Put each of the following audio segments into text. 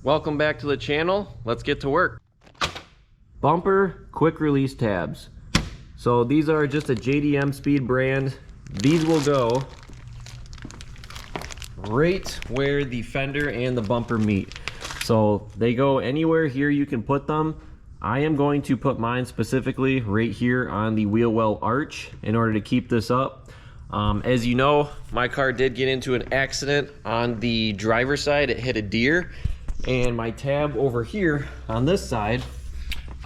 Welcome back to the channel. Let's get to work. Bumper quick release tabs. So these are just a JDM Speed brand. These will go right where the fender and the bumper meet. So they go anywhere here you can put them. I am going to put mine specifically right here on the wheel well arch in order to keep this up. As you know, my car did get into an accident on the driver's side. It hit a deer, and my tab over here on this side,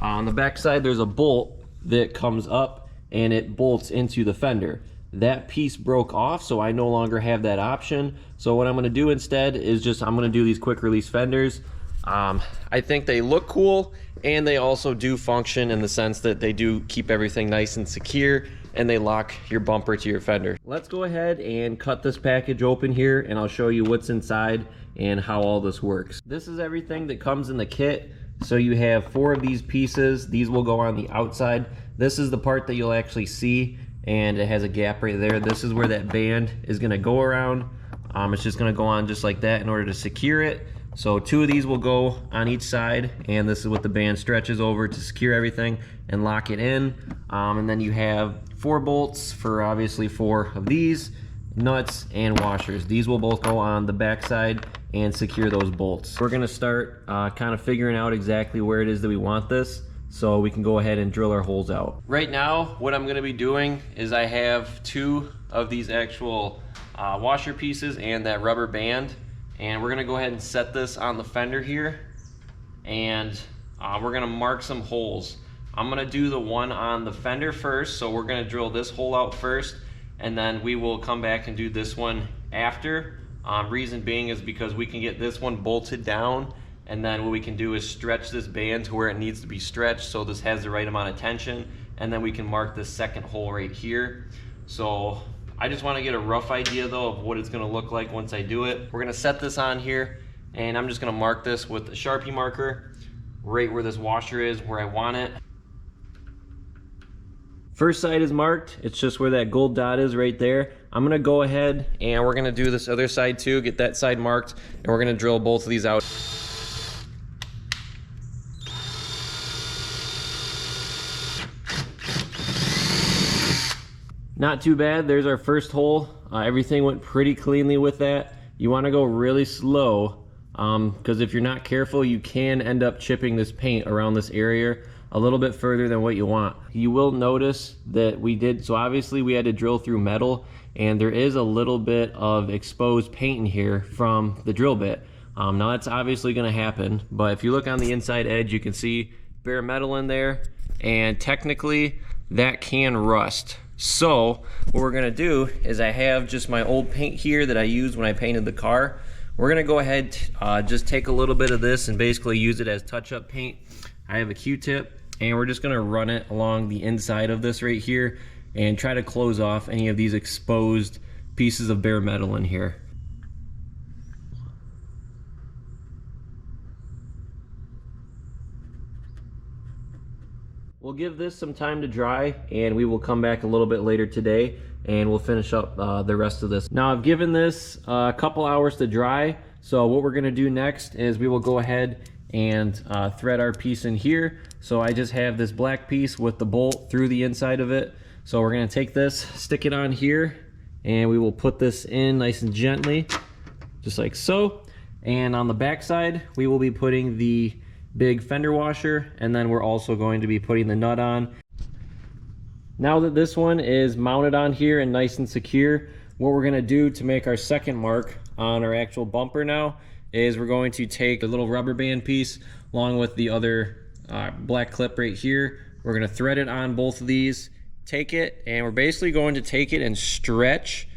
on the back side, there's a bolt that comes up and it bolts into the fender. That piece broke off, so I no longer have that option. So what I'm going to do instead is I'm going to do these quick release fenders. I think they look cool, and they also do function in the sense that they do keep everything nice and secure, and they lock your bumper to your fender. Let's go ahead and cut this package open here, and I'll show you what's inside and how all this works. This is everything that comes in the kit. So you have 4 of these pieces. These will go on the outside. This is the part that you'll actually see, and it has a gap right there. This is where that band is going to go around. It's just going to go on just like that in order to secure it. So 2 of these will go on each side, and this is what the band stretches over to secure everything and lock it in. And then you have 4 bolts for obviously 4 of these, nuts and washers. These will both go on the back side and secure those bolts. We're going to start kind of figuring out exactly where it is that we want this, so we can go ahead and drill our holes out. Right now, what I'm going to be doing is I have 2 of these actual washer pieces and that rubber band, and we're going to go ahead and set this on the fender here, and we're going to mark some holes. I'm going to do the one on the fender first, so we're going to drill this hole out first, and then we will come back and do this one after. Reason being is because we can get this one bolted down, and then what we can do is stretch this band to where it needs to be stretched so this has the right amount of tension, and then we can mark this second hole right here. So I just want to get a rough idea though of what it's going to look like once I do it. We're going to set this on here, and I'm just going to mark this with a Sharpie marker right where this washer is, where I want it. First side is marked. It's just where that gold dot is right there. I'm gonna go ahead and we're gonna do this other side too, get that side marked, and we're gonna drill both of these out. Not too bad. There's our first hole. Everything went pretty cleanly with that. You wanna go really slow, because if you're not careful, you can end up chipping this paint around this area a little bit further than what you want. You will notice that we did, so obviously we had to drill through metal, and there is a little bit of exposed paint in here from the drill bit. Now that's obviously gonna happen, but if you look on the inside edge, you can see bare metal in there, and technically that can rust. So what we're gonna do is I have just my old paint here that I used when I painted the car. We're gonna go ahead, just take a little bit of this and basically use it as touch-up paint. I have a Q-tip, and we're just gonna run it along the inside of this right here and try to close off any of these exposed pieces of bare metal in here. We'll give this some time to dry, and we will come back a little bit later today and we'll finish up the rest of this. Now I've given this a couple hours to dry, so what we're gonna do next is we will go ahead and thread our piece in here. So I just have this black piece with the bolt through the inside of it. So we're gonna take this, stick it on here, and we will put this in nice and gently, just like so. And on the back side, we will be putting the big fender washer, and then we're also going to be putting the nut on. Now that this one is mounted on here and nice and secure, what we're gonna do to make our second mark on our actual bumper now is we're going to take the little rubber band piece along with the other black clip right here. We're gonna thread it on both of these, take it, and we're basically going to take it and stretch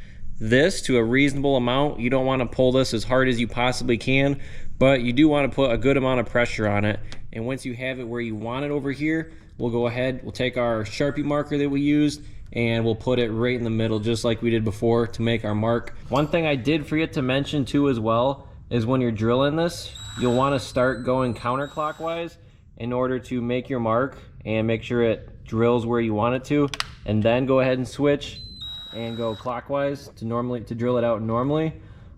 this to a reasonable amount. You don't want to pull this as hard as you possibly can, but you do want to put a good amount of pressure on it. And once you have it where you want it over here, we'll go ahead, we'll take our Sharpie marker that we used, and we'll put it right in the middle just like we did before to make our mark. One thing I did forget to mention too as well is when you're drilling this, you'll want to start going counterclockwise in order to make your mark and make sure it drills where you want it to, and then go ahead and switch and go clockwise to drill it out normally.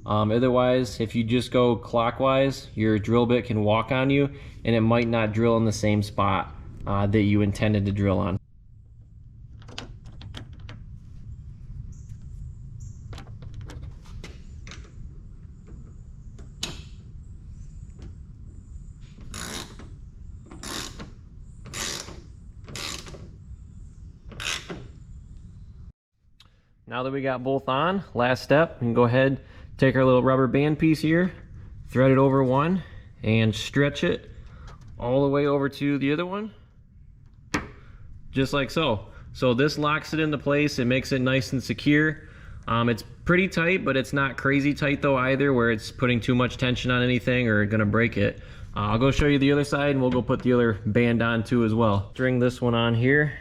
Otherwise, if you just go clockwise, your drill bit can walk on you and it might not drill in the same spot that you intended to drill on. Now that we got both on, last step, we can go ahead, take our little rubber band piece here, thread it over one, and stretch it all the way over to the other one, just like so. So this locks it into place, it makes it nice and secure. It's pretty tight, but it's not crazy tight though either, where it's putting too much tension on anything or gonna break it. I'll go show you the other side and we'll go put the other band on too as well. String this one on here.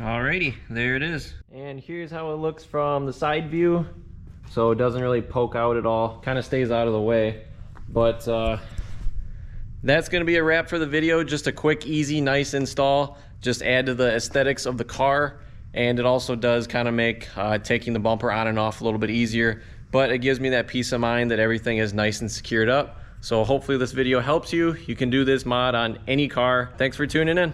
Alrighty, there it is. And here's how it looks from the side view. So it doesn't really poke out at all, kind of stays out of the way. But that's gonna be a wrap for the video. Just a quick, easy, nice install. Just add to the aesthetics of the car. And it also does kind of make taking the bumper on and off a little bit easier. But it gives me that peace of mind that everything is nice and secured up. So hopefully this video helps you. You can do this mod on any car. Thanks for tuning in.